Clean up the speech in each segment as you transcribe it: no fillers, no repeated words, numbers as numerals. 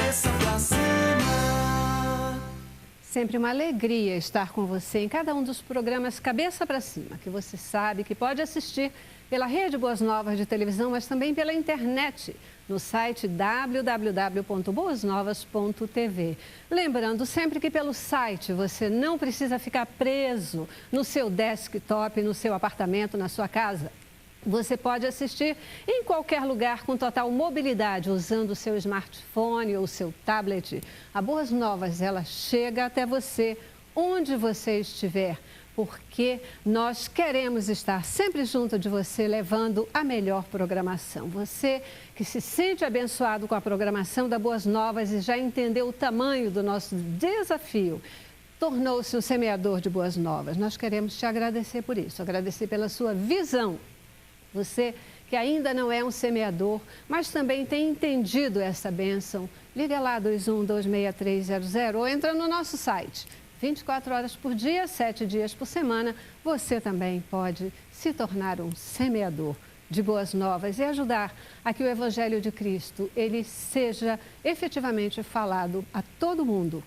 cabeça pra cima. Sempre uma alegria estar com você em cada um dos programas Cabeça para Cima, que você sabe que pode assistir pela Rede Boas Novas de televisão, mas também pela internet, no site www.boasnovas.tv. Lembrando sempre que pelo site você não precisa ficar preso no seu desktop, no seu apartamento, na sua casa. Você pode assistir em qualquer lugar com total mobilidade, usando o seu smartphone ou o seu tablet. A Boas Novas, ela chega até você, onde você estiver, porque nós queremos estar sempre junto de você, levando a melhor programação. Você que se sente abençoado com a programação da Boas Novas e já entendeu o tamanho do nosso desafio, tornou-se um semeador de Boas Novas. Nós queremos te agradecer por isso, agradecer pela sua visão. Você que ainda não é um semeador, mas também tem entendido essa bênção, liga lá 21-26300 ou entra no nosso site. 24 horas por dia, 7 dias por semana, você também pode se tornar um semeador de Boas Novas e ajudar a que o Evangelho de Cristo ele seja efetivamente falado a todo mundo,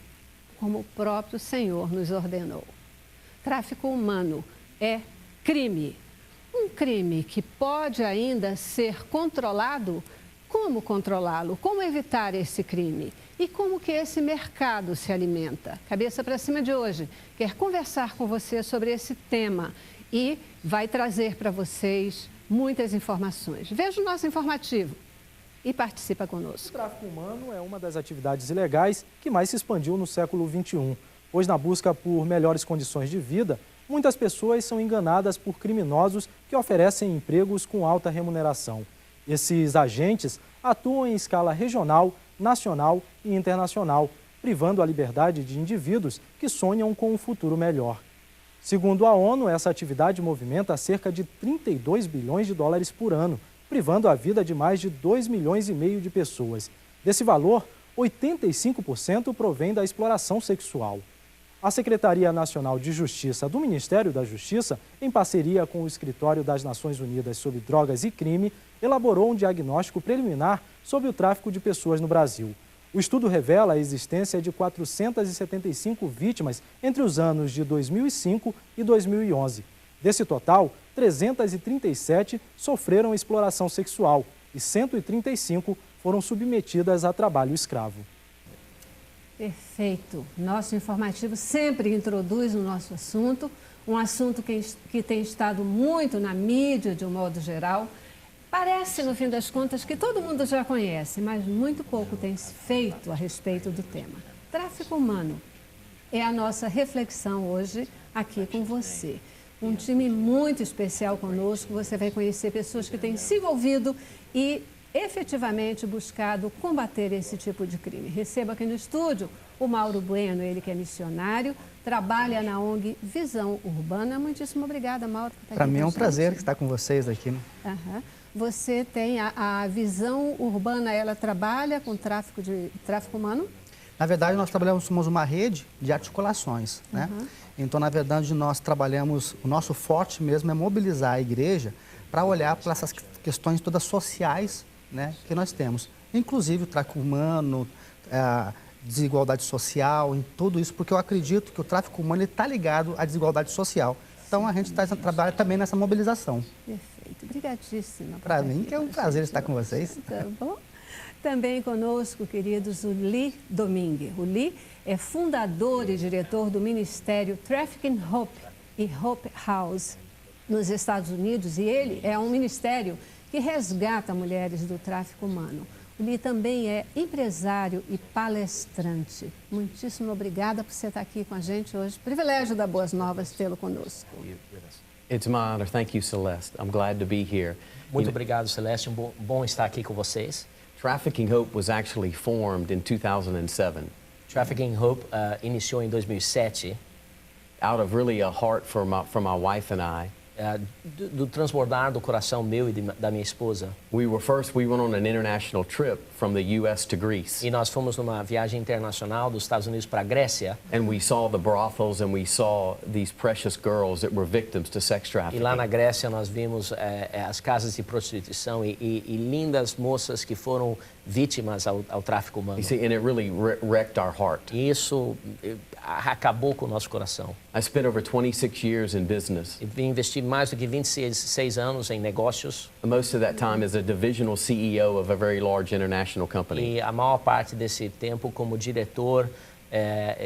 como o próprio Senhor nos ordenou. Tráfico humano é crime. Um crime que pode ainda ser controlado. Como controlá-lo? Como evitar esse crime? E como que esse mercado se alimenta? Cabeça para Cima de hoje quer conversar com você sobre esse tema e vai trazer para vocês muitas informações. Veja o nosso informativo e participa conosco. O tráfico humano é uma das atividades ilegais que mais se expandiu no século XXI, pois na busca por melhores condições de vida, muitas pessoas são enganadas por criminosos que oferecem empregos com alta remuneração. Esses agentes atuam em escala regional, nacional e internacional, privando a liberdade de indivíduos que sonham com um futuro melhor. Segundo a ONU, essa atividade movimenta cerca de 32 bilhões de dólares por ano, privando a vida de mais de 2,5 milhões de pessoas. Desse valor, 85% provém da exploração sexual. A Secretaria Nacional de Justiça do Ministério da Justiça, em parceria com o Escritório das Nações Unidas sobre Drogas e Crime, elaborou um diagnóstico preliminar sobre o tráfico de pessoas no Brasil. O estudo revela a existência de 475 vítimas entre os anos de 2005 e 2011. Desse total, 337 sofreram exploração sexual e 135 foram submetidas a trabalho escravo. Perfeito. Nosso informativo sempre introduz o nosso assunto, um assunto que tem estado muito na mídia de um modo geral. Parece, no fim das contas, que todo mundo já conhece, mas muito pouco tem se feito a respeito do tema. Tráfico humano é a nossa reflexão hoje aqui com você. Um time muito especial conosco, você vai conhecer pessoas que têm se envolvido e efetivamente buscado combater esse tipo de crime. Receba aqui no estúdio o Mauro Bueno, ele que é missionário, trabalha na ONG Visão Urbana. Muitíssimo obrigada, Mauro. Para mim é um prazer estar com vocês aqui. Uhum. Você tem a Visão Urbana, ela trabalha com tráfico humano? Na verdade, nós somos uma rede de articulações, né? Então, na verdade, nós trabalhamos, o nosso forte mesmo é mobilizar a igreja para olhar para essas questões todas sociais, né, que nós temos, inclusive o tráfico humano, a desigualdade social, em tudo isso, porque eu acredito que o tráfico humano está ligado à desigualdade social. Então, a gente trabalha também nessa mobilização. Perfeito, obrigadíssima. Para mim que é um prazer estar com vocês. Tá bom? Também conosco, queridos, o Lee Domingue. O Lee é fundador e diretor do Ministério Trafficking Hope e Hope House nos Estados Unidos, e ele é um ministério que resgata mulheres do tráfico humano. O Lee também é empresário e palestrante. Muitíssimo obrigada por você estar aqui com a gente hoje. Privilégio da Boas Novas tê-lo conosco. It's my honor. Thank you, Celeste. I'm glad to be here. Muito obrigado, Celeste. Bom estar aqui com vocês. Trafficking Hope was actually formed in 2007. Trafficking Hope iniciou em 2007. Out of really a heart from my wife and I. do transbordar do coração meu e da minha esposa. We went on an international trip from the U.S. to Greece. E nós fomos numa viagem internacional dos Estados Unidos para a Grécia. And we saw the brothels and we saw these precious girls that were victims to sex E trafficking. lá na Grécia nós vimos as casas de prostituição e lindas moças que foram vítimas ao tráfico humano. You see, and it really wrecked our heart. E isso acabou com o nosso coração. I spent over 26 years in business. E investi mais do que 26 anos em negócios. Most of that time as a divisional CEO of a very large international company. E a maior parte desse tempo como diretor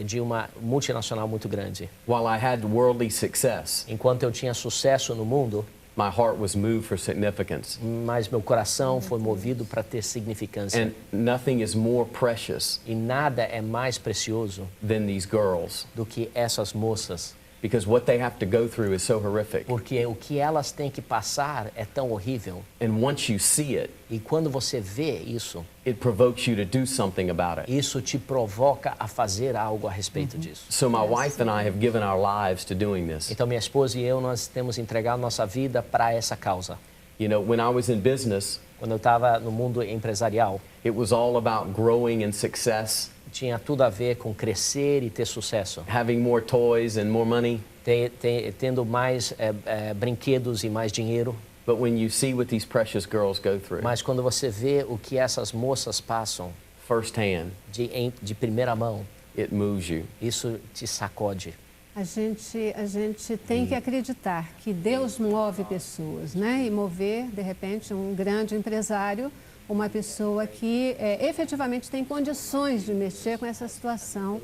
de uma multinacional muito grande. While I had worldly success, Enquanto eu tinha sucesso no mundo, my heart was moved for significance. mas meu coração foi movido para ter significância. And nothing is more precious E nada é mais precioso than these girls, do que essas moças. because what they have to go through is so horrific. Porque o que elas têm que passar é tão horrível. And once you see it, E quando você vê isso, it provokes you to do something about it. isso te provoca a fazer algo a respeito disso. So my wife and I have given our lives to doing this. Então minha esposa e eu, nós temos entregado nossa vida para essa causa. You know, when I was in business, Quando eu estava no mundo empresarial, it was all about growing and success, tinha tudo a ver com crescer e ter sucesso. having more toys and more money. Tendo mais brinquedos e mais dinheiro. But when you see what these precious girls go through Mas quando você vê o que essas moças passam firsthand, de primeira mão, it moves you. isso te sacode. A gente tem que acreditar que Deus move pessoas, né? E mover, de repente, um grande empresário, uma pessoa que efetivamente tem condições de mexer com essa situação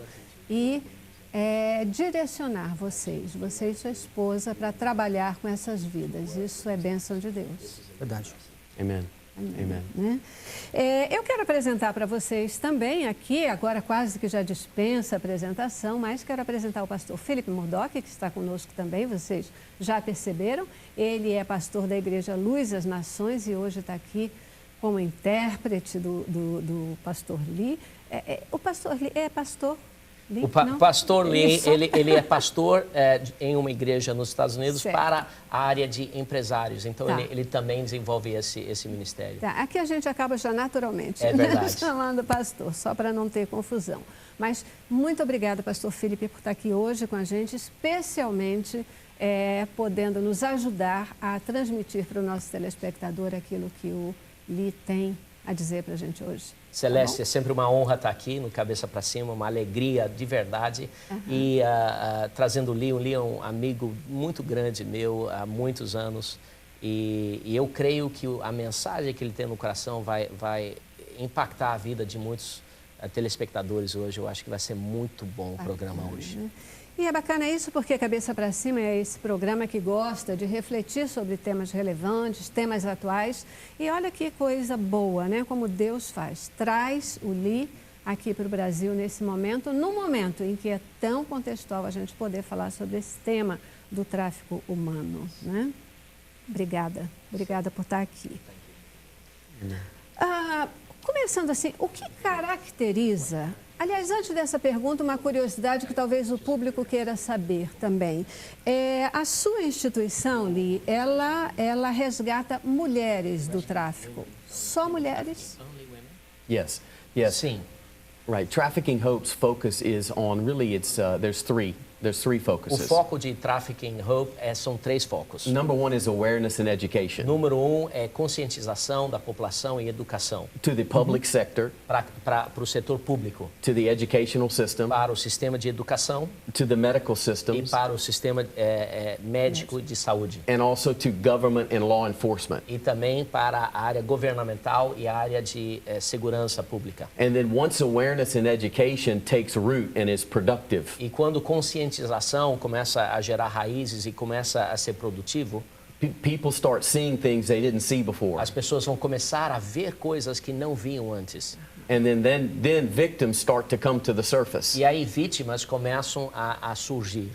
e direcionar você e sua esposa, para trabalhar com essas vidas. Isso é bênção de Deus. Verdade. Amen. Amen. Né? Eu quero apresentar para vocês também aqui, agora quase que já dispensa a apresentação, mas quero apresentar o pastor Philip Murdock, que está conosco também, vocês já perceberam. Ele é pastor da Igreja Luz das Nações e hoje está aqui como intérprete do pastor Lee. O pastor Lee é pastor? Lee? O pastor Lee, Isso. ele é pastor em uma igreja nos Estados Unidos Certo. para a área de empresários. Então, Tá. ele também desenvolve esse ministério. Tá, aqui a gente acaba já naturalmente É verdade. chamando pastor, só para não ter confusão. Mas muito obrigada, pastor Felipe, por estar aqui hoje com a gente, especialmente podendo nos ajudar a transmitir para o nosso telespectador aquilo que o Lee tem a dizer para a gente hoje. Celeste, é sempre uma honra estar aqui no Cabeça para Cima, uma alegria de verdade. E trazendo o Lee, é um amigo muito grande meu há muitos anos. E eu creio que a mensagem que ele tem no coração vai impactar a vida de muitos telespectadores hoje. Eu acho que vai ser muito bom o programa hoje. E é bacana isso porque Cabeça para Cima é esse programa que gosta de refletir sobre temas relevantes, temas atuais. E olha que coisa boa, né? Como Deus faz. Traz o Lee aqui para o Brasil nesse momento, num momento em que é tão contextual a gente poder falar sobre esse tema do tráfico humano, né? Obrigada por estar aqui. Começando assim, o que caracteriza... Aliás, antes dessa pergunta, uma curiosidade que talvez o público queira saber também. A sua instituição, Lee, ela resgata mulheres do tráfico. Só mulheres? Yes. Sim. Right. Trafficking Hope's focus is on really there's three O focuses. foco de Trafficking Hope são 3 focos. Number one is awareness and education Número 1 é conscientização da população e educação to the public sector, para o setor público, to the educational system, para o sistema de educação to the medical e systems, para o sistema médico de saúde. and also to government and law enforcement. E também para a área governamental e a área de segurança pública. And then once awareness and education takes root and is productive, E quando conscientização começa a gerar raízes e começa a ser produtivo, people start seeing things they didn't see before. as pessoas vão começar a ver coisas que não viam antes. And then victims start to come to the surface. E aí vítimas começam a surgir.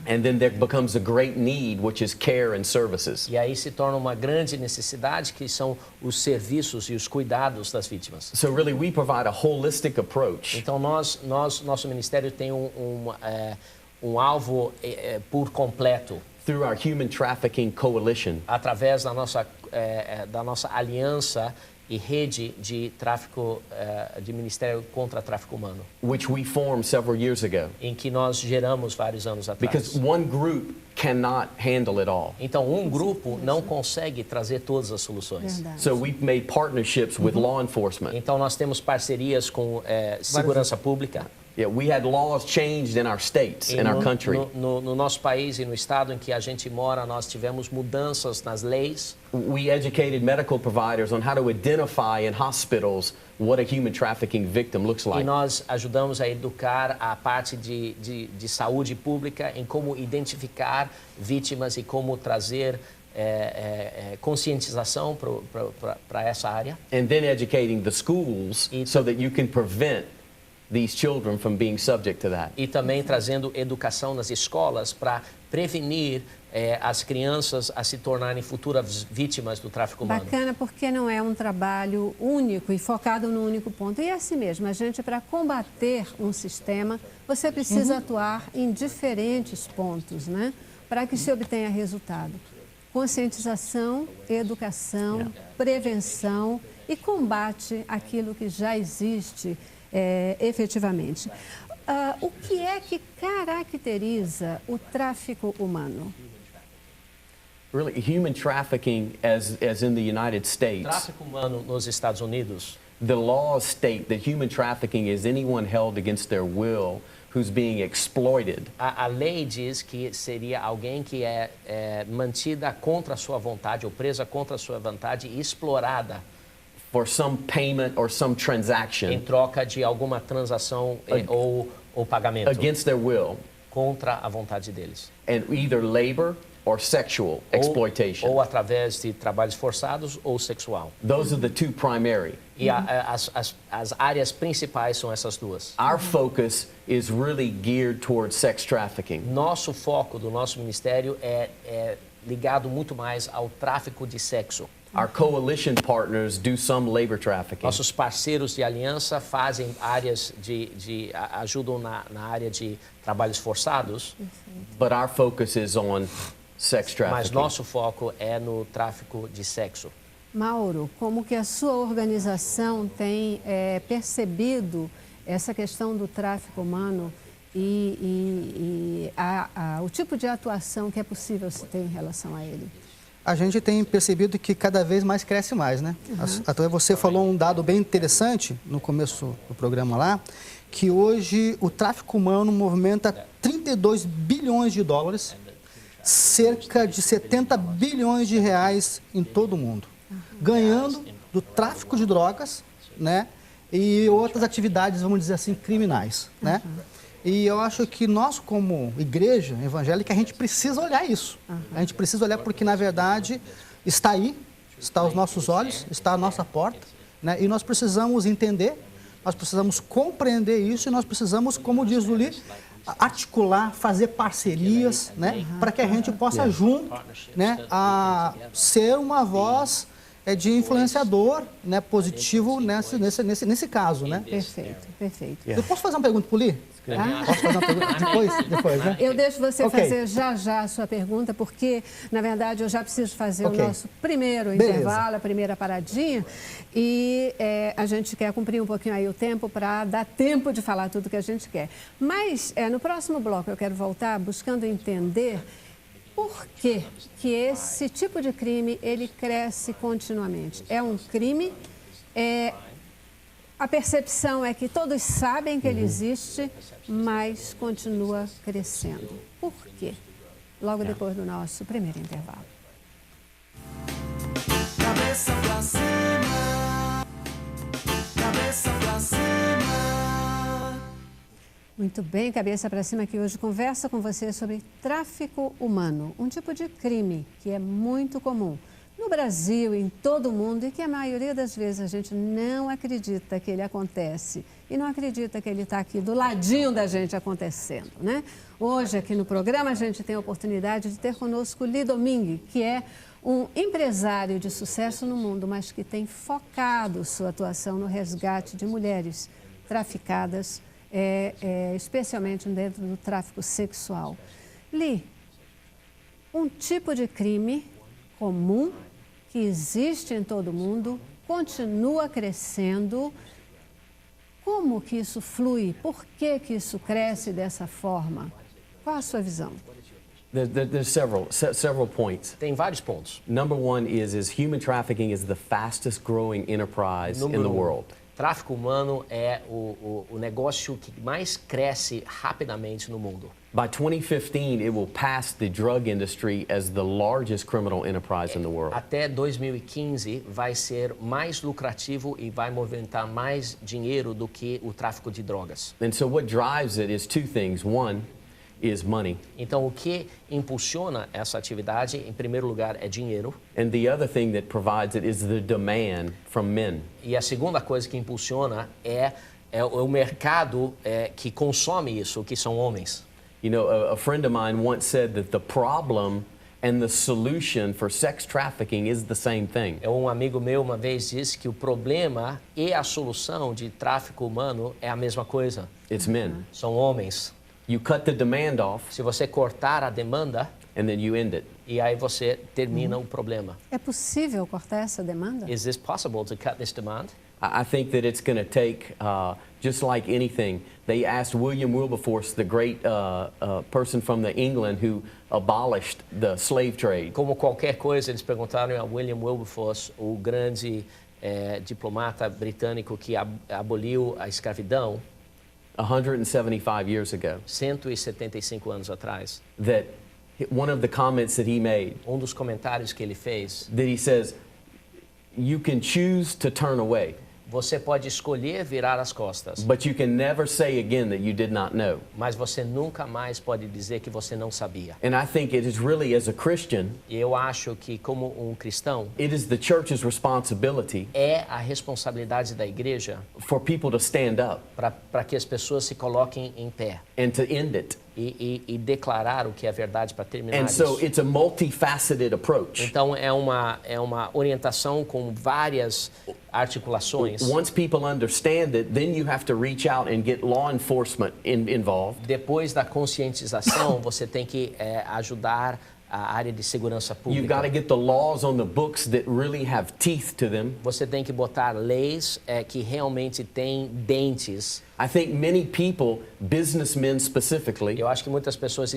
And then there becomes a great need, which is care and services. E aí se torna uma grande necessidade, que são os serviços e os cuidados das vítimas. So really we provide a holistic approach Então nosso ministério tem um alvo por completo through our Human Trafficking Coalition, através da nossa aliança e rede de tráfico, de Ministério contra Tráfico Humano, which we formed several years ago. em que nós geramos vários anos atrás. Because one group cannot handle it all. Então, um grupo não consegue trazer todas as soluções. Verdade. So we've made partnerships with law enforcement. Então, nós temos parcerias com segurança pública. Yeah, we had laws changed in our states, in our country. No nosso país e no estado em que a gente mora, nós tivemos mudanças nas leis. We educated medical providers on how to identify in hospitals what a human trafficking victim looks E like. nós ajudamos a educar a parte de saúde pública em como identificar vítimas e como trazer conscientização para essa área. And then educating the schools so that you can prevent these children from being subject to that. E também trazendo educação nas escolas para prevenir as crianças a se tornarem futuras vítimas do tráfico humano. Bacana, porque não é um trabalho único e focado no único ponto. E é assim mesmo, a gente, para combater um sistema, você precisa atuar em diferentes pontos, né? Para que se obtenha resultado. Conscientização, educação, prevenção e combate àquilo que já existe efetivamente. O que é que caracteriza o tráfico humano? Really, human trafficking, as in the United States, Tráfico humano nos Estados Unidos, the laws state that human trafficking is anyone held against their will who's being exploited. a lei diz que seria alguém que é mantida contra a sua vontade ou presa contra a sua vontade e explorada For some payment or some em transaction troca de alguma transação ou pagamento against their will, contra a vontade deles. and either labor or sexual exploitation. Ou através de trabalhos forçados ou sexual. Those are the two primary. E as áreas principais são essas duas. Our focus is really geared towards sex trafficking. Nosso foco do nosso ministério é ligado muito mais ao tráfico de sexo. Our coalition partners do some labor trafficking. Nossos parceiros de aliança fazem áreas ajudam na área de trabalhos forçados, But our focus is on sex mas trafficking. nosso foco é no tráfico de sexo. Mauro, como que a sua organização tem percebido essa questão do tráfico humano e o tipo de atuação que é possível se ter em relação a ele? A gente tem percebido que cada vez mais cresce mais, né? Até você falou um dado bem interessante no começo do programa lá, que hoje o tráfico humano movimenta 32 bilhões de dólares, cerca de 70 bilhões de reais em todo o mundo, ganhando do tráfico de drogas, né? E outras atividades, vamos dizer assim, criminais, né? E eu acho que nós, como igreja evangélica, a gente precisa olhar isso. A gente precisa olhar porque, na verdade, está aí, está aos nossos olhos, está à nossa porta, né? E nós precisamos entender, nós precisamos compreender isso e nós precisamos, como diz o Lee, articular, fazer parcerias, né? Para que a gente possa junto, né, a ser uma voz de influenciador, né, positivo nesse caso, né? Perfeito, perfeito. Eu posso fazer uma pergunta para o Lee? Posso fazer uma pergunta? Depois, né? Eu deixo você Ok. fazer já a sua pergunta, porque, na verdade, eu já preciso fazer Ok. o nosso primeiro Beleza. intervalo, a primeira paradinha, e a gente quer cumprir um pouquinho aí o tempo para dar tempo de falar tudo que a gente quer. Mas, no próximo bloco, eu quero voltar buscando entender por que esse tipo de crime, ele cresce continuamente. É um crime, a percepção é que todos sabem que ele existe, mas continua crescendo. Por quê? Logo depois do nosso primeiro intervalo. Cabeça pra cima, cabeça pra cima. Muito bem, Cabeça para Cima, que hoje conversa com você sobre tráfico humano, um tipo de crime que é muito comum no Brasil, em todo o mundo, e que a maioria das vezes a gente não acredita que ele acontece e não acredita que ele está aqui do ladinho da gente acontecendo, né? Hoje, aqui no programa, a gente tem a oportunidade de ter conosco Lee Domingue, que é um empresário de sucesso no mundo, mas que tem focado sua atuação no resgate de mulheres traficadas, especialmente dentro do tráfico sexual. Lee, um tipo de crime comum que existe em todo mundo, continua crescendo. Como que isso flui? Por que que isso cresce dessa forma? Qual a sua visão? There's several points. Tem vários pontos. Number one is human trafficking is the fastest growing enterprise in the world. Tráfico humano é o negócio que mais cresce rapidamente no mundo. By 2015, it will pass the drug industry as the largest criminal enterprise in the world. Até 2015 vai ser mais lucrativo e vai movimentar mais dinheiro do que o tráfico de drogas. And so what drives it is two things. One is money. Então, o que impulsiona essa atividade, em primeiro lugar, é dinheiro. And the other thing that provides it is the demand from men. E a segunda coisa que impulsiona é o mercado que consome isso, que são homens. You know, a friend of mine once said that the problem and the solution for sex trafficking is the same thing. Um amigo meu uma vez disse que o problema e a solução de tráfico humano é a mesma coisa. It's men. São homens. You cut the demand off Se você cortar a demanda, and then you end it. e aí você termina o problema. É possível cortar essa demanda? Is this possible to cut this demand? I think that it's going to take, just like anything, they asked William Wilberforce, the great person from England who abolished the slave trade. Como qualquer coisa, eles perguntaram a William Wilberforce, o grande diplomata britânico que aboliu a escravidão 175 years ago, 175 anos atrás. that one of the comments that he made, Dos comentários que ele fez, that he says, you can choose to turn away, você pode escolher virar as costas, but you can never say again that you did not know. mas você nunca mais pode dizer que você não sabia. And I think it is really, as a Christian, E eu acho que, como um cristão, it is the church's responsibility é a responsabilidade da igreja for people to stand up para que as pessoas se coloquem em pé and to end it. e declarar o que é verdade para terminar And so isso. it's a multifaceted approach. Então, é uma orientação com várias articulações. Once people understand it, then you have to reach out and get law enforcement involved. Depois da conscientização, você tem que ajudar a área de segurança You've got to pública. get the laws on the books that really have teeth to them. Você tem que botar leis que realmente têm dentes. I think many people, businessmen specifically, Eu acho que muitas pessoas,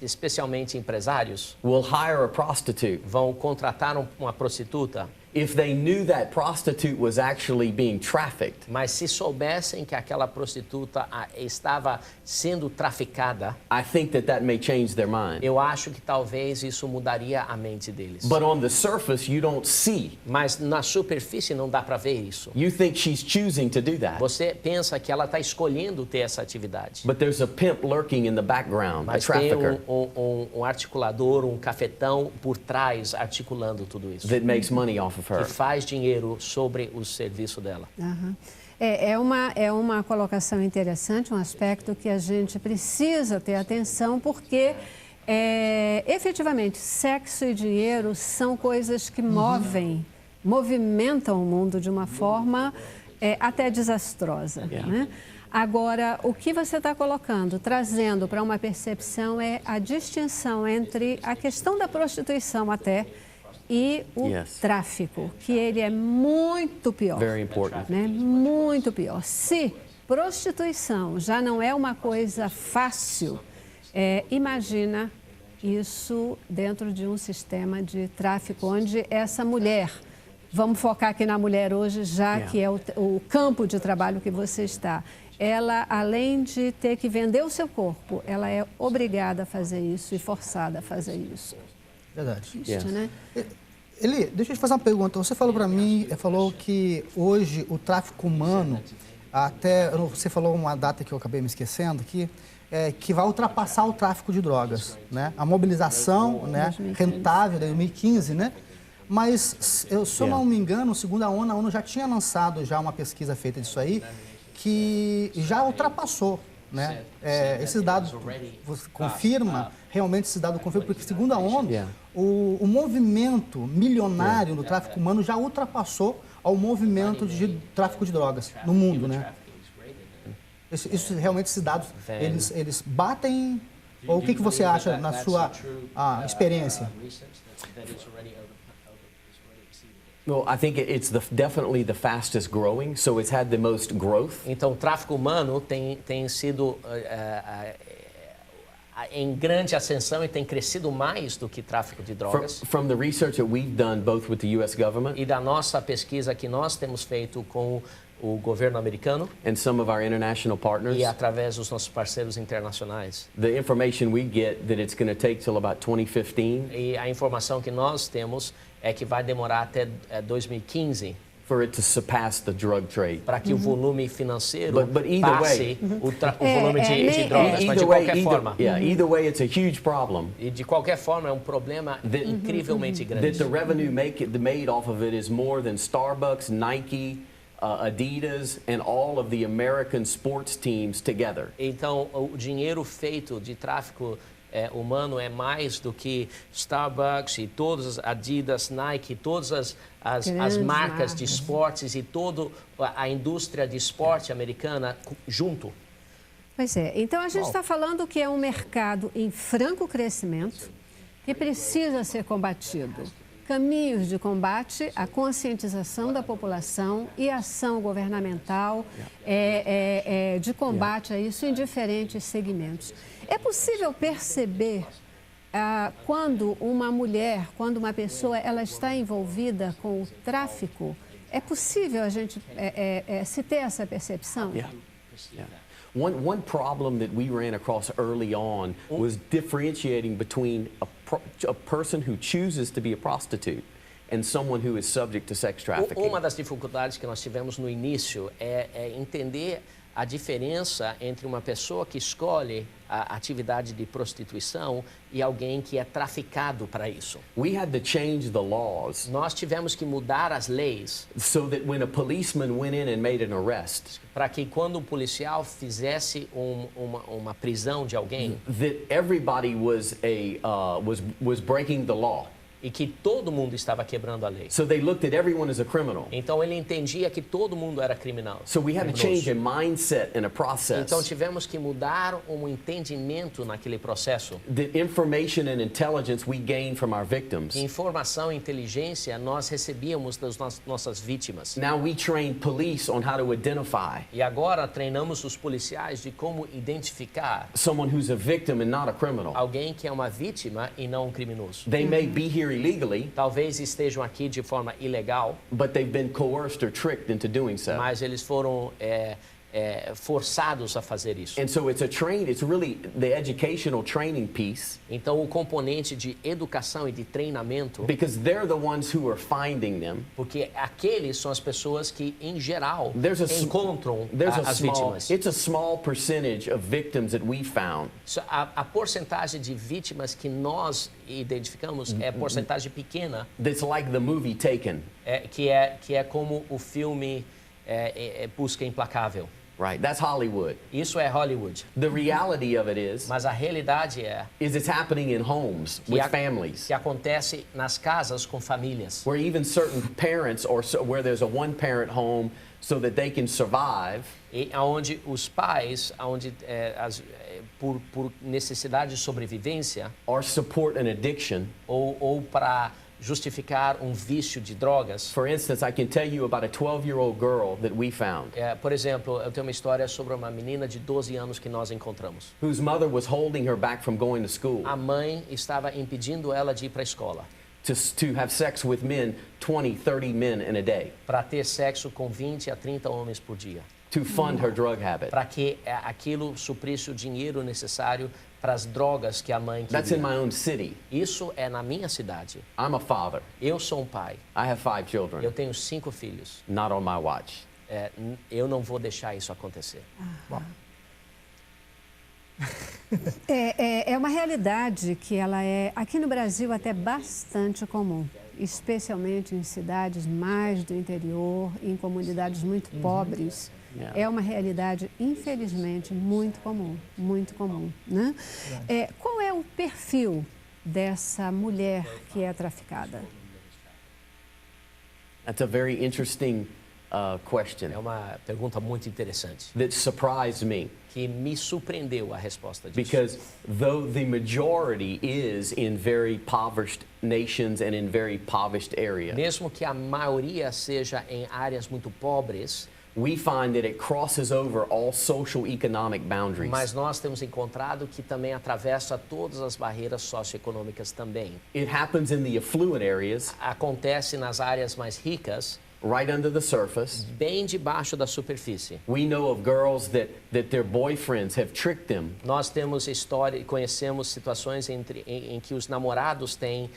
especialmente empresários, will hire a prostitute. vão contratar uma prostituta, If they knew that prostitute was actually being trafficked, mas se soubessem que aquela prostituta estava sendo traficada, I think that may change their mind. eu acho que talvez isso mudaria a mente deles. But on the surface, you don't see. Mas na superfície não dá para ver isso. You think she's choosing to do that. Você pensa que ela está escolhendo ter essa atividade. But there's a pimp lurking in the background, a Mas tem trafficker, um articulador, um cafetão por trás articulando tudo isso. that makes money off of Que her. faz dinheiro sobre o serviço dela. Aham. É uma colocação interessante, um aspecto que a gente precisa ter atenção, porque efetivamente sexo e dinheiro são coisas que movimentam o mundo de uma forma até desastrosa. Né? Agora, o que você está colocando, trazendo para uma percepção é a distinção entre a questão da prostituição até e o tráfico, que ele é muito pior. Very important. Né? Muito pior. Se prostituição já não é uma coisa fácil, imagina isso dentro de um sistema de tráfico, onde essa mulher, vamos focar aqui na mulher hoje, já que é o campo de trabalho que você está, ela, além de ter que vender o seu corpo, ela é obrigada a fazer isso e forçada a fazer isso. Verdade. Isso, né? Eli, deixa eu te fazer uma pergunta. Você falou para mim, falou que hoje o tráfico humano, você falou uma data que eu acabei me esquecendo aqui, que vai ultrapassar o tráfico de drogas, né? A mobilização, né, rentável, 2015, né? Mas, se eu não me engano, segundo a ONU já tinha lançado já uma pesquisa feita disso aí, que já ultrapassou, né? Esse dado confirma, realmente esse dado confirma, porque segundo a ONU, o movimento milionário do tráfico humano já ultrapassou ao movimento de tráfico de drogas no mundo, né? Isso realmente, esses dados, eles batem Ou o que você acha na sua experiência? Well, I think it's definitely the fastest growing, so it's had the most growth. Então, o tráfico humano tem sido em grande ascensão e tem crescido mais do que tráfico de drogas. From the research that we've done both with the U.S. government E da nossa pesquisa que nós temos feito com o governo americano and some of our international partners, e através dos nossos parceiros internacionais. the information we get that it's going to take till about 2015 E a informação que nós temos é que vai demorar até 2015 for it to surpass the drug trade. para que o volume financeiro But either passe way- o volume de drogas. Mas de qualquer forma, either way, it's a huge problem. e de qualquer forma é um problema incrivelmente grande. That the revenue made off of it is more than Starbucks, Nike, Adidas, and all of the American sports teams together. Então, o dinheiro feito de tráfico humano é mais do que Starbucks e todas as Adidas, Nike, todas as marcas de esportes e toda a indústria de esporte americana junto. Pois é, então a gente está falando que é um mercado em franco crescimento que precisa ser combatido. Caminhos de combate, a conscientização da população e ação governamental de combate a isso em diferentes segmentos. É possível perceber quando uma mulher, quando uma pessoa ela está envolvida com o tráfico? É possível a gente se ter essa percepção? Yeah. One problem that we ran across early on was differentiating between a person who chooses to be a prostitute and someone who is subject to sex trafficking. Uma das dificuldades que nós tivemos no início é entender a diferença entre uma pessoa que escolhe a atividade de prostituição e alguém que é traficado para isso. We had to change the laws Nós tivemos que mudar as leis so that when a policeman went in and made an arrest, para que quando o policial fizesse uma prisão de alguém that everybody was breaking the law. e que todo mundo estava quebrando a lei. So they looked at everyone as a criminal. Então ele entendia que todo mundo era criminal. So we had to change a mindset and a process. Então tivemos que mudar um entendimento naquele processo. The information and intelligence we gained from our victims. Que informação e inteligência nós recebíamos das nossas vítimas. Now we train police on how to identify E agora treinamos os policiais de como identificar someone who's a victim and not a criminal. alguém que é uma vítima e não um criminoso. They may be here illegally, Talvez estejam aqui de forma ilegal, but they've been coerced or tricked into doing so. mas eles foram forçados a fazer isso. And so it's really the educational training piece, Então o componente de educação e de treinamento, because they're the ones who are finding them. porque aqueles são as pessoas que em geral encontram There's as vítimas. it's a small percentage of victims that we found. A porcentagem de vítimas que nós identificamos é porcentagem pequena, That's like the movie Taken, que é como o filme Busca Implacável. right? That's Hollywood. Isso é Hollywood. The reality of it Mas a realidade is it's happening in homes with families, que acontece nas casas com famílias. where even certain parents where there's a one-parent home so that they can survive. E onde os pais, por necessidade de sobrevivência Or support an addiction. ou para justificar um vício de drogas. For instance, I can tell you about a 12-year-old girl that we found, Por exemplo, eu tenho uma história sobre uma menina de 12 anos que nós encontramos. whose mother was holding her back from going to school A mãe estava impedindo ela de ir para a escola, to have sex with men, 20, 30 men in a day, para ter sexo com 20 a 30 homens por dia, to fund her drug habit. para que aquilo suprisse o dinheiro necessário para as drogas que a mãe That's in queria. my own city. Isso é na minha cidade. I'm a father. Eu sou um pai. I have 5 Eu children. tenho 5 filhos. Not on my watch. Eu não vou deixar isso acontecer. É uma realidade que ela é, aqui no Brasil, até bastante comum, especialmente em cidades mais do interior, em comunidades muito pobres. É uma realidade, infelizmente, muito comum, né? Qual é o perfil dessa mulher que é traficada? That's a very interesting question É uma pergunta muito interessante, that surprised me. que me surpreendeu a resposta disso. Because though the majority is in very impoverished nations and in very impoverished areas, Mesmo que a maioria seja em áreas muito pobres, we find that it crosses over all social economic boundaries. mas nós temos encontrado que também atravessa todas as barreiras socioeconômicas também. It happens in the affluent areas, Acontece nas áreas mais ricas, right under the surface. bem debaixo da superfície. We know of girls that their boyfriends have tricked them Nós temos história, conhecemos situações em que os namorados têm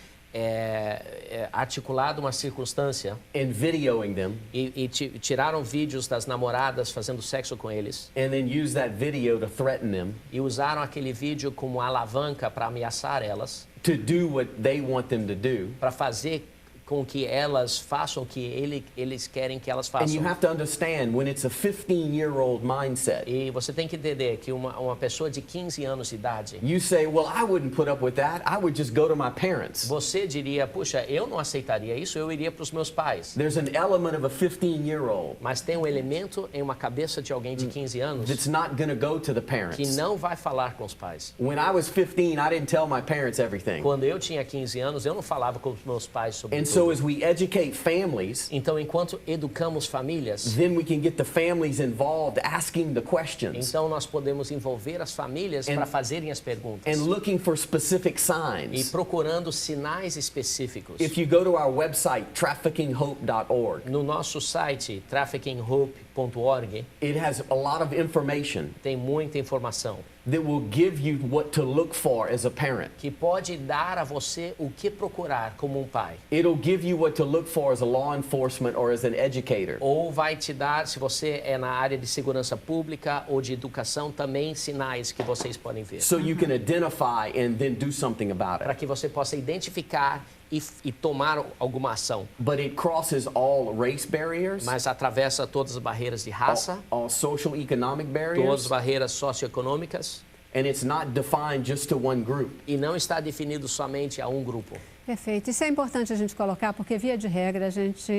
articulado uma circunstância and videoing them e tiraram vídeos das namoradas fazendo sexo com eles and then use that video to threaten them e usaram aquele vídeo como alavanca para ameaçar elas, to do what they want them to do. para fazer com que elas façam o que eles querem que elas And you façam. have to understand, when it's a 15-year-old mindset, E você tem que entender que uma pessoa de 15 anos de idade, you say, well, I wouldn't put up with that. I would just go to my parents. você diria, puxa, eu não aceitaria isso, eu iria para os meus pais. There's an element of a 15-year-old Mas tem um elemento em uma cabeça de alguém de 15 anos that's not going to go to the que parents. não vai falar com os pais. When I was 15, I didn't tell my parents everything. Quando eu tinha 15 anos, eu não falava com os meus pais sobre And tudo. so as we educate families, Então, enquanto educamos famílias, then we can get the families involved asking the questions então nós podemos envolver as famílias para fazerem as perguntas and looking for specific e signs. procurando sinais específicos. If you go to our website, traffickinghope.org, No nosso site, traffickinghope.org, it has a lot of information tem muita informação that will give you what to look for as a parent. que pode dar a você o que procurar como um pai. It'll give you what to look for as a law enforcement or as an educator. Ou vai te dar, se você é na área de segurança pública ou de educação, também sinais que vocês podem ver. So you can identify and then do something about Para it. que você possa identificar e tomar alguma ação. But it crosses all race barriers, Mas atravessa todas as barreiras de raça, all social economic todas as barriers, barreiras socioeconômicas, and it's not defined just to one group. e não está definido somente a um grupo. Perfeito. Isso é importante a gente colocar, porque, via de regra, a gente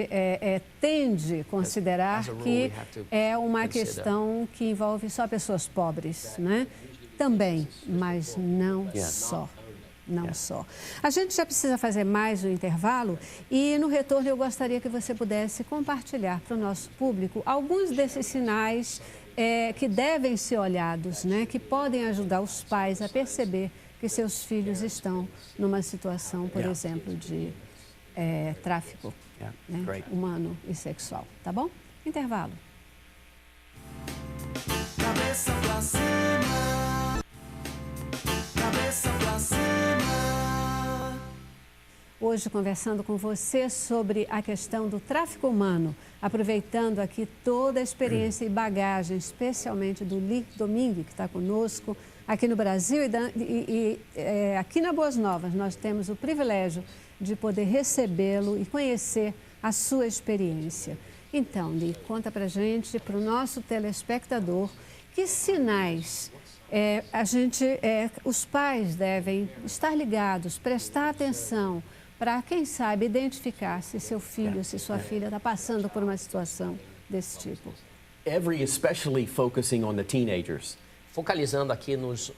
tende a considerar As a rule, que we have to é uma consider. questão que envolve só pessoas pobres, né? Também, mas não só. Não só. A gente já precisa fazer mais um intervalo e, no retorno, eu gostaria que você pudesse compartilhar para o nosso público alguns desses sinais que devem ser olhados, né? Que podem ajudar os pais a perceber que seus filhos estão numa situação, por exemplo, de tráfico né? great. humano e sexual. Tá bom? Intervalo. Cabeça pra cima. Cabeça pra cima. Hoje conversando com você sobre a questão do tráfico humano, aproveitando aqui toda a experiência e bagagem, especialmente do Lee Domingue, que está conosco aqui no Brasil e aqui na Boas Novas. Nós temos o privilégio de poder recebê-lo e conhecer a sua experiência. Então, Lee, conta pra gente, para o nosso telespectador, que sinais os pais devem estar ligados, prestar atenção, para, quem sabe, identificar se seu filho, se sua filha está passando por uma situação desse tipo. Especially focusing on the teenagers. Focalizando aqui nos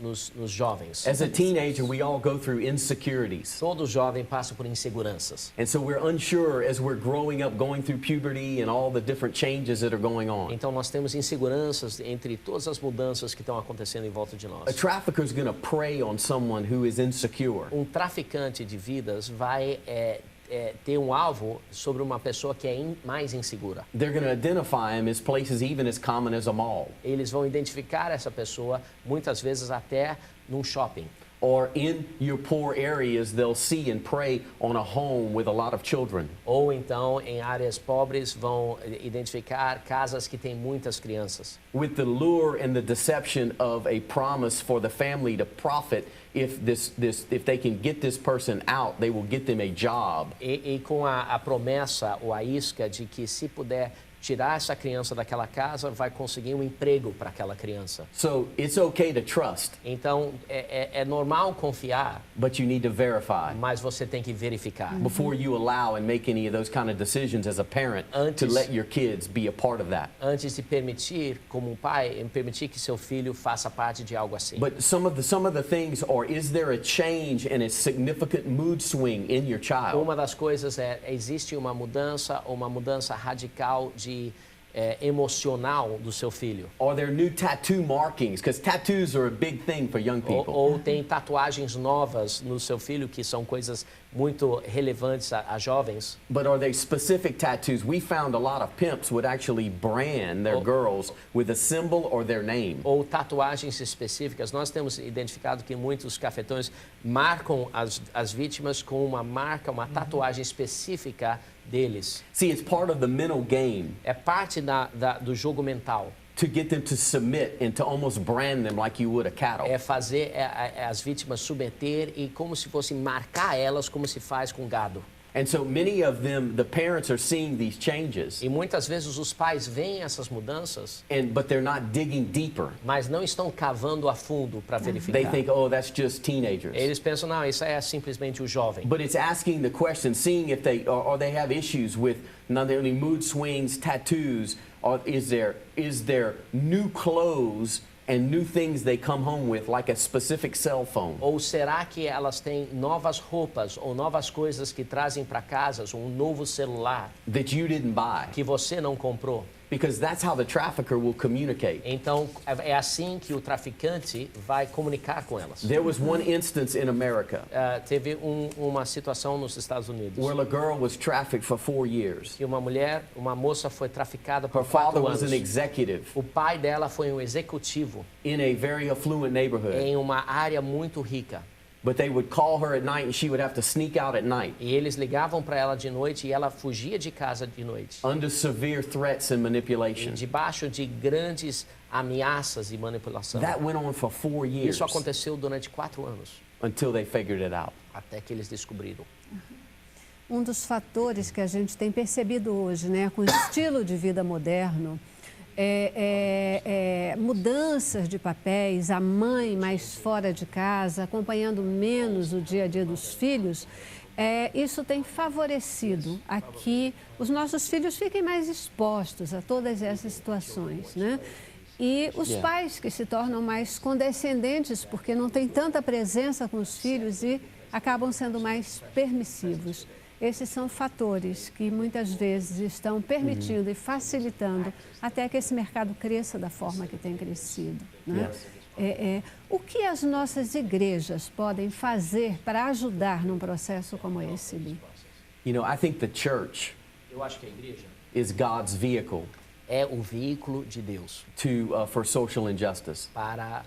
jovens. As a teenager, we all go through insecurities. Todo jovem passa por inseguranças. And so we're unsure as we're growing up, going through puberty and all the different changes that are going on. Então nós temos inseguranças entre todas as mudanças que estão acontecendo em volta de nós. A trafficker is going to prey on someone who is insecure. Um traficante de vidas vai ter um alvo sobre uma pessoa que é mais insegura. They're going to identify him as places even as common as a mall. Eles vão identificar essa pessoa muitas vezes até num shopping. Or in your poor areas, they'll see and prey on a home with a lot of children. Ou então, em áreas pobres, vão identificar casas que têm muitas crianças. With the lure and the deception of a promise for the family to profit, if they can get this person out, they will get them a job. E com a promessa ou a isca de que se puder tirar essa criança daquela casa, vai conseguir um emprego para aquela criança. So it's okay to trust, Então, é normal confiar, but you need to verify mas você tem que verificar. before you allow and make any of those kind of decisions as a parent to Antes- let your kids be a part of that. Antes de permitir, como um pai, permitir que seu filho faça parte de algo assim. But some of the things are, is there a change and a significant mood swing in your child? Uma das coisas existe uma mudança radical de emocional do seu filho. Are there new tattoo markings? Because tattoos are a big thing for young people. Ou tem tatuagens novas no seu filho, que são coisas muito relevantes a jovens. But are they specific tattoos? We found a lot of pimps would actually brand their girls with a symbol or their name. Ou tatuagens específicas. Nós temos identificado que muitos cafetões marcam as vítimas com uma marca, uma tatuagem específica deles. See, it's part of the mental game É parte do jogo mental. to get them to submit and to almost brand them like you would a cattle. É fazer as vítimas submeter e como se fosse marcar elas como se faz com gado. And so many of them, the parents are seeing these changes, E muitas vezes os pais veem essas mudanças, but they're not digging deeper. mas não estão cavando a fundo para verificar. They think, oh, that's just teenagers. Eles pensam, não, isso é simplesmente o jovem. But it's asking the question, seeing if they or they have issues with not only mood swings, tattoos, or is there new clothes and new things they come home with, like a specific cell phone? Ou será que elas têm novas roupas ou novas coisas que trazem para casa, um novo celular That you didn't buy, que você não comprou? because that's how the trafficker will communicate. Então, é assim que o traficante vai comunicar com elas. There was one instance in America Teve uma situação nos Estados Unidos where a girl was trafficked for 4 years. que uma moça foi traficada Her por father 4 was anos. an executive O pai dela foi um executivo in a very affluent neighborhood, em uma área muito rica. but they would call her at night and she would have to sneak out at night E eles ligavam para ela de noite e ela fugia de casa de noite. under severe threats and E manipulation. debaixo de grandes ameaças e manipulação. That went on for 4 years Isso aconteceu durante 4 anos, until they figured it out. até que eles descobriram. Um dos fatores que a gente tem percebido hoje, né, com o estilo de vida moderno, mudanças de papéis, a mãe mais fora de casa, acompanhando menos o dia a dia dos filhos, isso tem favorecido a que os nossos filhos fiquem mais expostos a todas essas situações, né? E os pais que se tornam mais condescendentes porque não têm tanta presença com os filhos e acabam sendo mais permissivos. Esses são fatores que muitas vezes estão permitindo e facilitando até que esse mercado cresça da forma que tem crescido, né? O que as nossas igrejas podem fazer para ajudar num processo como esse, Lee? You know, I think the church Eu acho que a igreja is God's vehicle é o veículo de Deus for social injustice. para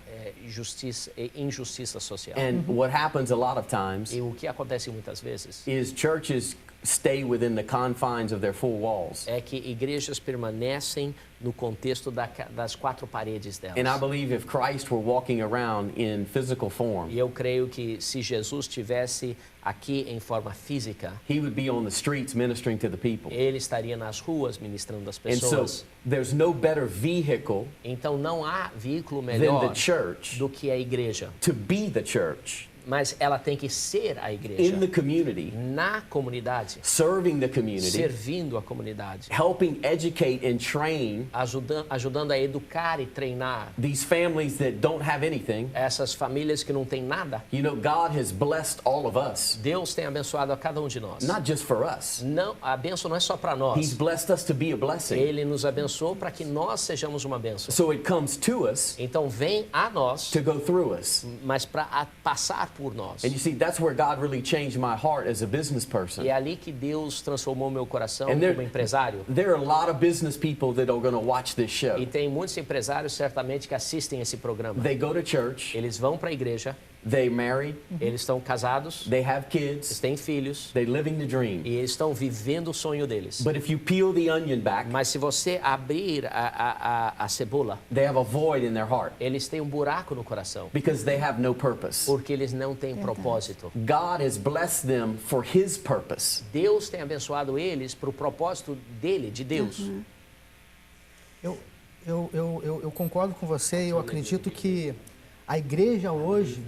injustiça social. And what happens a lot of times E o que acontece muitas vezes is churches stay within the confines of their four walls. é que igrejas permanecem no contexto das 4 paredes delas. And I believe if Christ were walking around in physical form, E eu creio que se Jesus estivesse aqui em forma física, he would be on the streets ministering to the people. ele estaria nas ruas ministrando às And so pessoas. there's no better vehicle Então não há veículo than melhor the church do que a igreja. to be the church Mas ela tem que ser a igreja in the community, na comunidade, serving the community, servindo a comunidade, helping educate and train ajudando a educar e treinar these families that don't have anything. essas famílias que não têm nada. You know, God has blessed all of us, Deus tem abençoado a cada um de nós. not just for us. Não, a bênção não é só para He's nós. blessed us to be a blessing. Ele nos abençoou para que nós sejamos uma bênção. So it comes to us Então vem a nós, to go through us. mas para passar por nós. And you see, that's where God really changed my heart as a business person. E é ali que Deus transformou meu coração And there- como empresário. There are a lot of business people that are going to watch this show. E tem muitos empresários certamente que assistem esse programa. They go to church, Eles vão para a igreja, they married, eles estão casados, they have eles kids, têm filhos they living the dream. e eles estão vivendo o sonho deles. But if you peel the onion back, Mas se você abrir a cebola, they have a void in their heart eles têm um buraco no coração, because they have no purpose. porque eles não têm propósito. God has blessed them for His purpose. Deus tem abençoado eles para o propósito dele, de Deus. Eu concordo com você e eu acredito que a igreja hoje,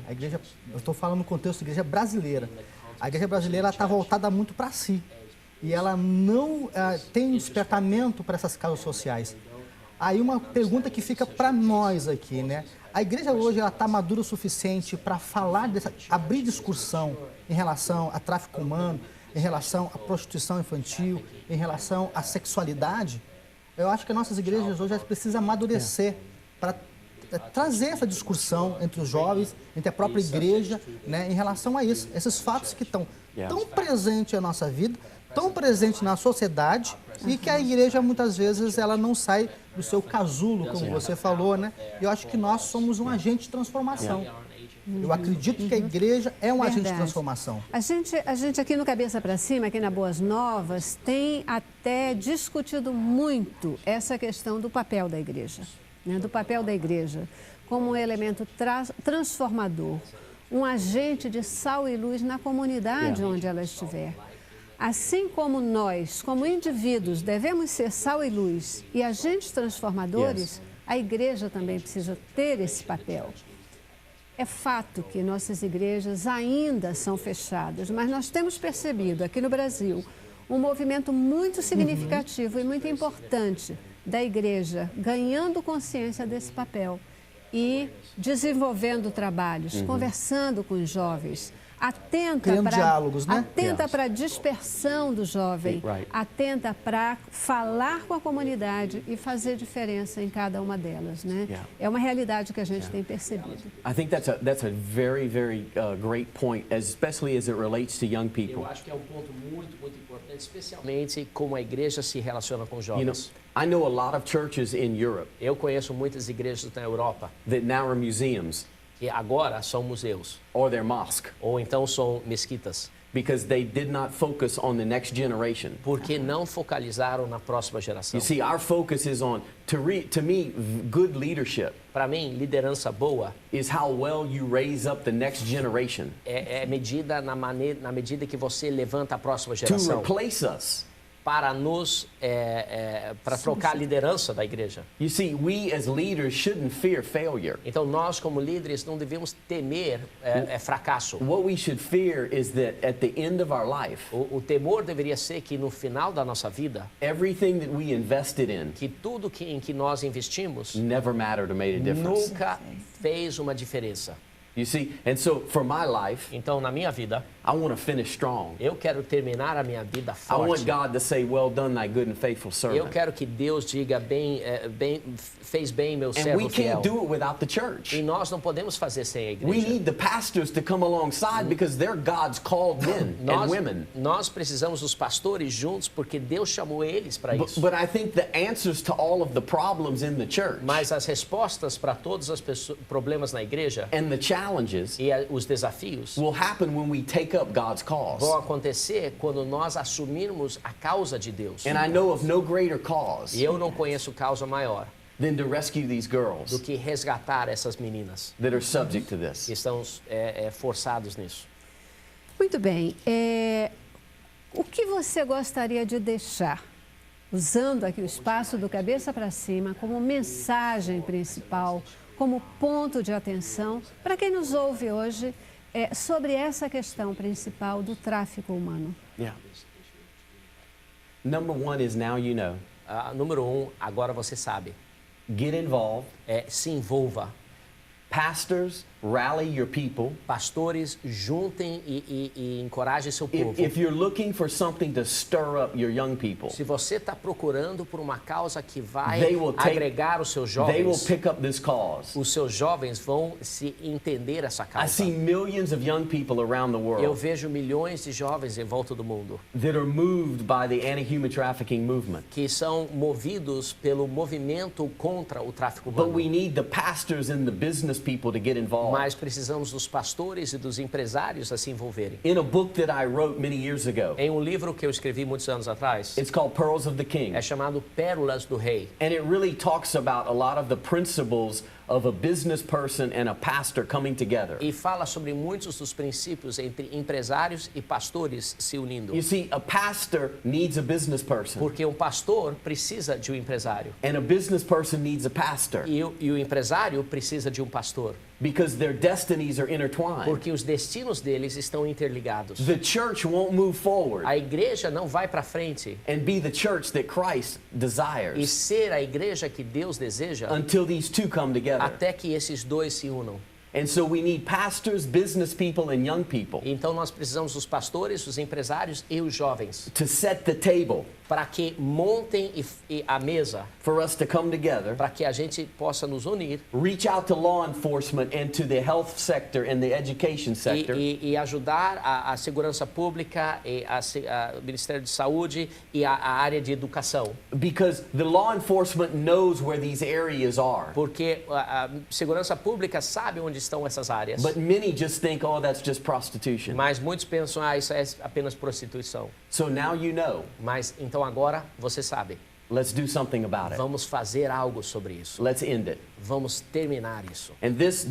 eu estou falando no contexto da igreja brasileira, a igreja brasileira está voltada muito para si e ela não tem um despertamento para essas causas sociais. Aí uma pergunta que fica para nós aqui, né? A igreja hoje está madura o suficiente para falar, abrir discussão em relação a tráfico humano, em relação à prostituição infantil, em relação à sexualidade? Eu acho que as nossas igrejas hoje precisam amadurecer para trazer essa discussão entre os jovens, entre a própria igreja, né, em relação a isso, esses fatos que estão tão presentes na nossa vida, tão presentes na sociedade e que a igreja muitas vezes ela não sai do seu casulo, como você falou, né? Eu acho que nós somos um agente de transformação. Eu acredito que a igreja é um agente de transformação. A gente aqui no Cabeça para Cima, aqui na Boas Novas, tem até discutido muito essa questão do papel da igreja, né? Do papel da igreja como um elemento transformador, um agente de sal e luz na comunidade onde ela estiver. Assim como nós, como indivíduos, devemos ser sal e luz e agentes transformadores, a igreja também precisa ter esse papel. É fato que nossas igrejas ainda são fechadas, mas nós temos percebido aqui no Brasil um movimento muito significativo e muito importante da igreja ganhando consciência desse papel e desenvolvendo trabalhos, conversando com os jovens, atenta para a dispersão do jovem, atenta para falar com a comunidade e fazer diferença em cada uma delas, né? É uma realidade que a gente tem percebido. I think that's a very great point, especially as it relates to young people. Eu acho que é um ponto muito importante, especialmente como a igreja se relaciona com os You know, jovens. I know a lot of churches in Europe Eu conheço muitas igrejas na Europa that now are museums que agora são museus or they're mosque ou então são mesquitas, because they did not focus on the next generation. porque não focalizaram na próxima geração. You see, our focus is on, to me, good leadership Para mim, liderança boa is how well you raise up the next generation é medida na medida que você levanta a próxima to geração replace us. para para trocar a liderança da igreja. You see, we as leaders shouldn't fear failure. Então nós como líderes não devemos temer fracasso. What we should fear is that at the end of our life, O temor deveria ser que no final da nossa vida, everything that we invested in que tudo em que nós investimos never mattered or made a difference. nunca fez uma diferença. You see, and so for my life, Então, na minha vida, I want to finish strong. eu quero terminar a minha vida I want forte. God to say, "Well done, thy good and faithful Eu servant." quero que Deus diga fez bem meu And servo we fiel. can't do it without the church. E nós não podemos fazer sem a We igreja. need the pastors to come alongside because they're God's called men and women. Nós precisamos dos pastores juntos porque Deus chamou eles para isso. But I think the answers to all of the problems in the church Mas as respostas para todos os problemas na igreja and the challenges e os desafios will happen when we take up God's cause. vão acontecer quando nós assumirmos a causa de Deus. And I know of no greater cause E eu não conheço causa maior than to rescue these do girls que resgatar essas meninas that are subject to que this. estão forçados nisso. Muito bem. O que você gostaria de deixar, usando aqui o espaço do Cabeça para Cima, como mensagem principal, como ponto de atenção, para quem nos ouve hoje, sobre essa questão principal do tráfico humano? Yeah. Number one is now you know. Número 1, agora você sabe. Get involved. Se envolva. Pastors, rally your people. Pastores, juntem e encorajem seu povo. If you're looking for something to stir up your young people, Se você está procurando por uma causa que vai They will take- agregar os seus they will jovens, pick up this cause. os seus jovens vão se entender essa I causa. see millions of young people around the Eu world vejo milhões de jovens em volta do mundo that are moved by the anti-human trafficking movement. que são movidos pelo movimento contra o tráfico But humano. we need the pastors and the business people to get involved. Mas precisamos dos pastores e dos empresários a se envolverem. In a book that I wrote many years ago, Em um livro que eu escrevi muitos anos atrás, it's called Pearls of the King. é chamado Pérolas do Rei. And it really talks about a lot of the principles of a business person and a pastor coming together. E fala sobre muitos dos princípios entre empresários e pastores se unindo. You see, a pastor needs a business person, Porque um pastor precisa de um empresário. and a business person needs a pastor, E o empresário precisa de um pastor. because their destinies are intertwined. Porque os destinos deles estão interligados. The church won't move forward A igreja não vai para frente and be the church that Christ e desires ser a igreja que Deus deseja until these two come together. até que esses dois se unam. And so we need pastors, business people, and young people Então nós precisamos dos pastores, os empresários e os jovens to set the table para que montem a mesa, for us to come together, para que a gente possa nos unir reach out to law enforcement and to the health sector and the education sector, e ajudar a segurança pública, e o Ministério de Saúde e a área de educação. because the law enforcement knows where these areas are. Porque a segurança pública sabe onde estão essas áreas. But many just think, oh, that's just prostitution. Mas muitos pensam, isso é apenas prostituição. So now you know. Mas então agora você sabe. Let's do something about it. Vamos fazer algo sobre isso. Let's end it. Vamos terminar isso. And this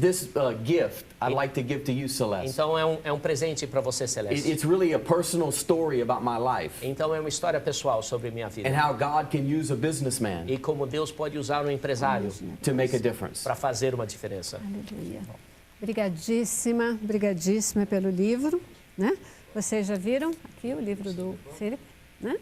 gift I'd like to give to you, Celeste. Então é um presente para você, Celeste. It's really a personal story about my life Então é uma história pessoal sobre minha vida. and how God can use a businessman E como Deus pode usar um empresário to make a difference. para fazer uma diferença. Aleluia. Brigadíssima pelo livro, né? Vocês já viram aqui o livro do Felipe, né?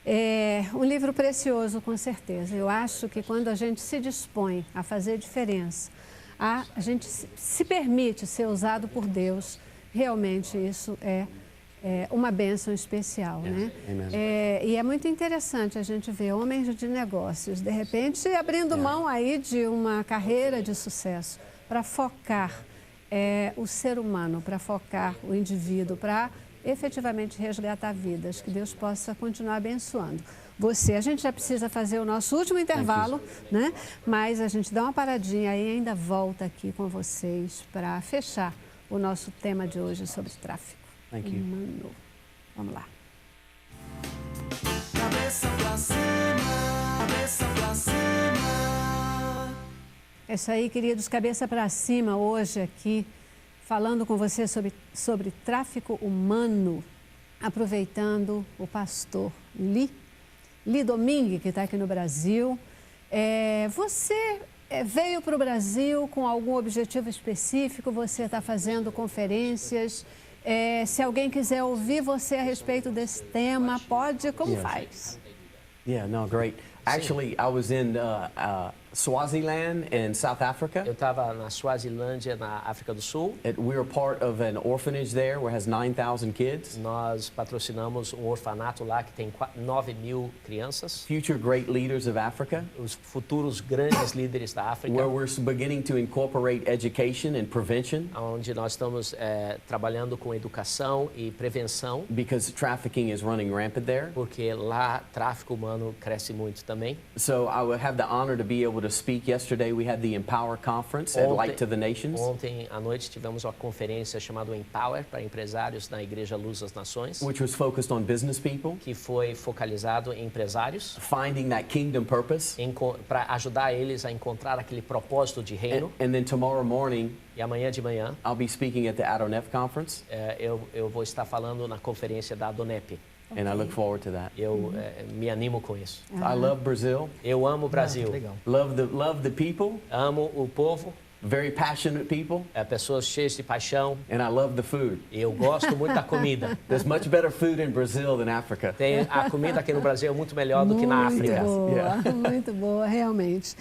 É um livro precioso, com certeza. Eu acho que quando a gente se dispõe a fazer diferença, a gente se permite ser usado por Deus, realmente isso é uma bênção especial, né? E é muito interessante a gente ver homens de negócios, de repente, abrindo mão aí de uma carreira de sucesso para focar o ser humano, para focar o indivíduo, para efetivamente resgatar vidas, que Deus possa continuar abençoando você. A gente já precisa fazer o nosso último intervalo, né? Mas a gente dá uma paradinha aí e ainda volta aqui com vocês para fechar o nosso tema de hoje sobre tráfico humano. Vamos lá. Cabeça pra cima, cabeça pra cima. É isso aí, queridos, cabeça para cima hoje aqui, falando com você sobre tráfico humano, aproveitando o pastor Lee Domingue, que está aqui no Brasil. Você veio para o Brasil com algum objetivo específico? Você está fazendo conferências? Se alguém quiser ouvir você a respeito desse tema, pode? Como faz? Yeah, no, great. Actually, I was in Swaziland in South Africa. Eu estava na Suazilândia, na África do Sul. We were part of an orphanage there where it has 9,000 kids. Nós patrocinamos um orfanato lá que tem 9.000 crianças. Future great leaders of Africa. Os futuros grandes líderes da África. Where we're beginning to incorporate education and prevention. Onde nós estamos trabalhando com educação e prevenção. Because trafficking is running rampant there. Porque lá tráfico humano cresce muito também. So I would have the honor to be able to speak. Yesterday we had the Empower Conference at Light to the Nations. Ontem à noite tivemos uma conferência chamada Empower para empresários na Igreja Luz das Nações. Which was focused on business people. Que foi focalizado em empresários. Finding that kingdom purpose. Para ajudar eles a encontrar aquele propósito de reino. And then tomorrow morning. E amanhã de manhã. I'll be speaking at the Adonep Conference. Eu vou estar falando na conferência da Adonep. And I look forward to that. Eu me animo com isso. I love Brazil. Eu amo o Brasil. Legal. Love the people. Amo o povo. Very passionate people. Pessoas cheias de paixão. And I love the food. Eu gosto muito da comida. There's much better food in Brazil than Africa. A comida aqui no Brasil é muito melhor do que na África. Muito boa, realmente.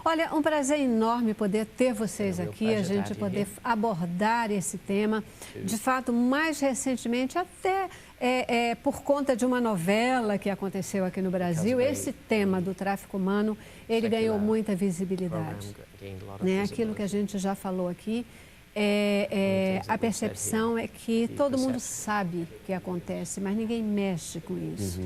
Olha, um prazer enorme poder ter vocês aqui, a gente poder abordar esse tema. De fato, mais recentemente, até por conta de uma novela que aconteceu aqui no Brasil, esse tema do tráfico humano, ele ganhou muita visibilidade. Aquilo que a gente já falou aqui, a percepção é que todo mundo sabe o que acontece, mas ninguém mexe com isso.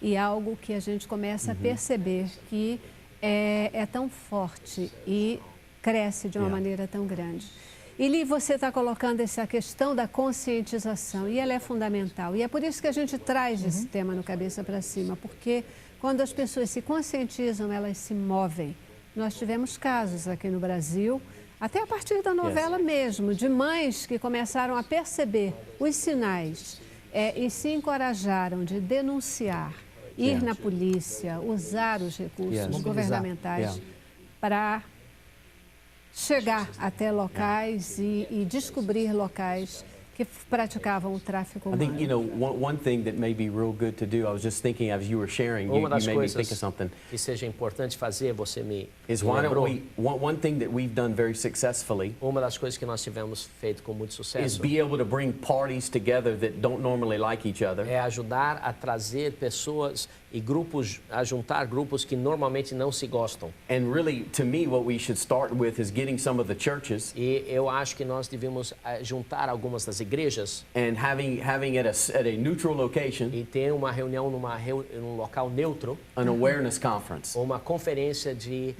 E algo que a gente começa a perceber que é tão forte e cresce de uma maneira tão grande. E Lee, você está colocando essa questão da conscientização, e ela é fundamental. E é por isso que a gente traz esse tema no Cabeça para Cima, porque quando as pessoas se conscientizam, elas se movem Nós tivemos casos aqui no Brasil, até a partir da novela mesmo, de mães que começaram a perceber os sinais e se encorajaram de denunciar, ir na polícia, usar os recursos governamentais para chegar até locais e descobrir locais que praticavam o tráfico I think, you humano. know, one thing that may be real good to do, I was just thinking as you were sharing, you Uma das made me think coisas of something, que seja importante fazer, você me is why don't lembrou. one thing that we've done very successfully Uma das coisas que nós tivemos feito com muito is sucesso be able to bring parties together that don't normally like each other. é ajudar a trazer pessoas e grupos, a juntar grupos que normalmente não se gostam. And really, to me, what we should start with is getting some of the churches E eu acho que nós devemos juntar algumas das igrejas and having at a neutral location e ter uma reunião num local neutro, an awareness conference, ou uma conferência de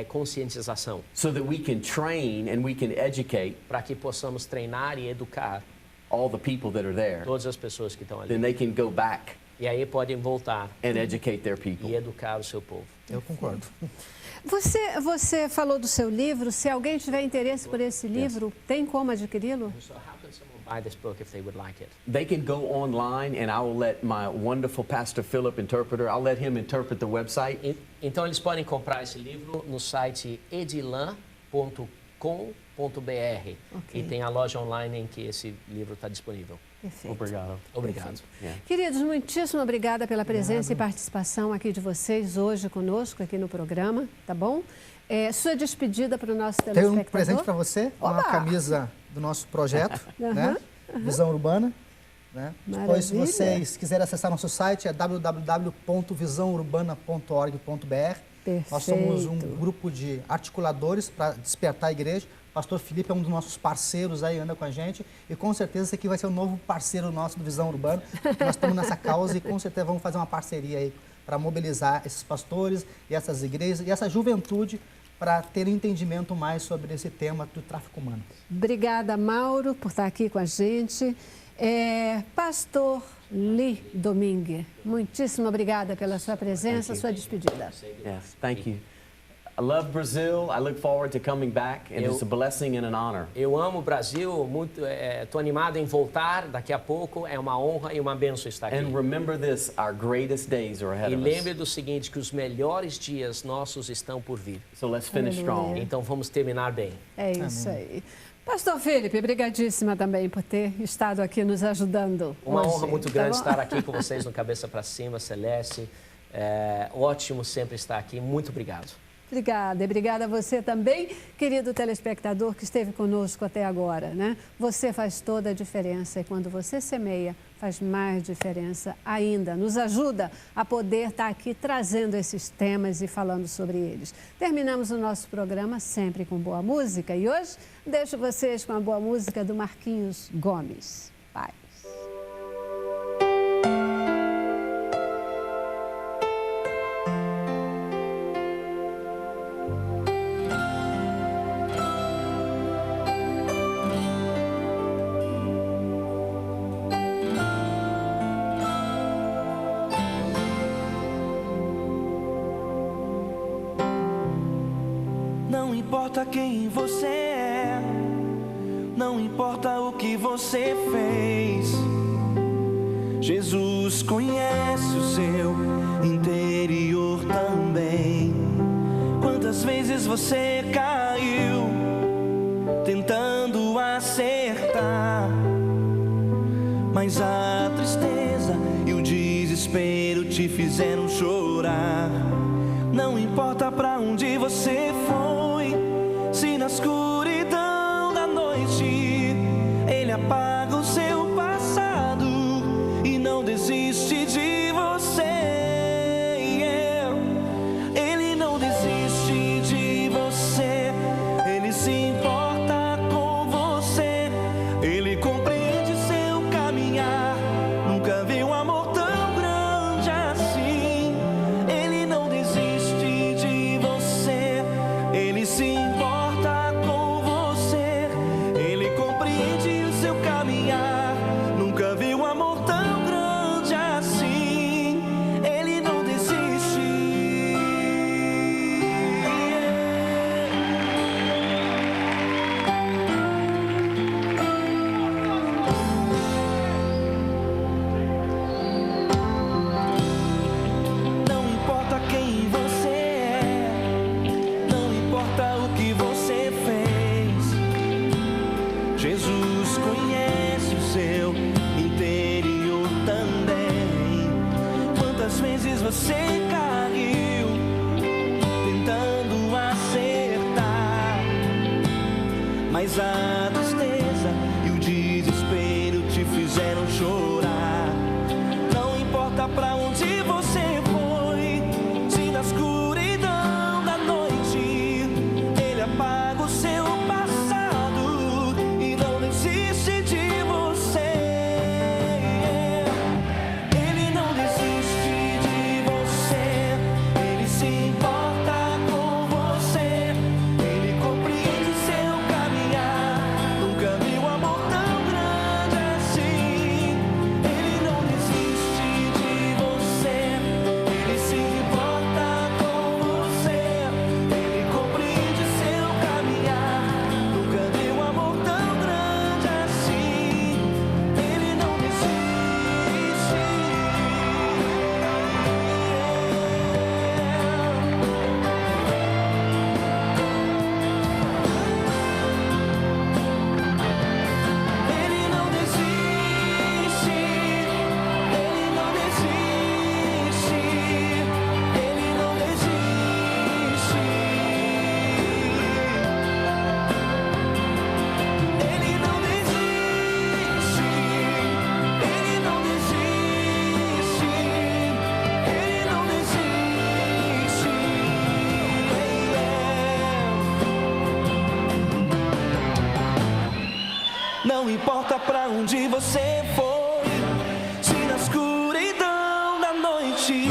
conscientização, so that we can train and we can educate para que possamos treinar e educar all the people that are there. todas as pessoas que estão Then ali. they can go back E aí podem voltar and educate their people. e educar o seu povo. Eu concordo. Você falou do seu livro. Se alguém tiver interesse por esse livro, tem como adquiri-lo? So how can someone buy this book if they would like it? They can go online and I will let my wonderful Pastor Philip interpreter, I'll let him interpret the website. Então eles podem comprar esse livro no site edilan.com.br e tem a loja online em que esse livro está disponível. Perfeito. Obrigado. Obrigado. Queridos, muitíssimo obrigada pela presença e participação aqui de vocês hoje conosco, aqui no programa, tá bom? Sua despedida para o nosso Tem telespectador. um presente para você, uma Oba! camisa do nosso projeto, né? Visão Urbana. Né? Depois, se Maravilha. vocês quiserem acessar nosso site, é www.visãourbana.org.br. Nós somos um Perfeito. grupo de articuladores para despertar a igreja. O pastor Felipe é um dos nossos parceiros aí, anda com a gente. E com certeza esse aqui vai ser o novo parceiro nosso do Visão Urbana. Nós estamos nessa causa e com certeza vamos fazer uma parceria aí para mobilizar esses pastores e essas igrejas e essa juventude para ter entendimento mais sobre esse tema do tráfico humano. Obrigada, Mauro, por estar aqui com a gente. Pastor Lee Domingue, muitíssimo obrigada pela sua presença, sua despedida. Yes, thank you. I love Brazil. I look forward to coming back, and it's a blessing and an honor. Eu amo o Brasil, muito, estou animado em voltar daqui a pouco. É uma honra e uma bênção estar aqui. And remember this, our greatest days are ahead E of lembre us. do seguinte, que os melhores dias nossos estão por vir. So let's finish strong. Então vamos terminar bem. É isso aí. Pastor Felipe, brigadíssima também por ter estado aqui nos ajudando. Uma hoje, honra muito tá grande bom? estar aqui com vocês no Cabeça para Cima, Celeste. Ótimo sempre estar aqui. Muito obrigado. Obrigada, e obrigada a você também, querido telespectador que esteve conosco até agora, né? Você faz toda a diferença e quando você semeia, faz mais diferença ainda. Nos ajuda a poder estar aqui trazendo esses temas e falando sobre eles. Terminamos o nosso programa sempre com boa música e hoje deixo vocês com a boa música do Marquinhos Gomes. Paz. Não importa quem você é, não importa o que você fez. Jesus conhece o seu interior também. Quantas vezes você caiu tentando acertar, mas a tristeza e o desespero te fizeram chorar. Não importa pra onde você foi, se na escuridão da noite Ele apaga o seu passado e não desiste de você. Ele não desiste de você, Ele se importa com você, Ele compreende seu caminhar. Nunca vi um amor tão grande assim. Ele não desiste de você, Ele se importa com mas a tristeza e o desespero te fizeram chorar. Não importa pra onde você foi, se na escuridão da noite ele apaga o seu passado e não desiste de você. Ele não desiste de você, ele se importa com você, ele compreende seu caminhar. Nunca vi um amor tão grande assim. Ele não desiste de você, ele se importa com você, ele compreende seu caminhar. Nunca vi um amor tão grande assim. Ele não desiste. Ele não desiste, ele não desiste, ele não desiste. Ele não desiste, ele não desiste, ele não desiste. Não importa pra onde você foi, se na escuridão da noite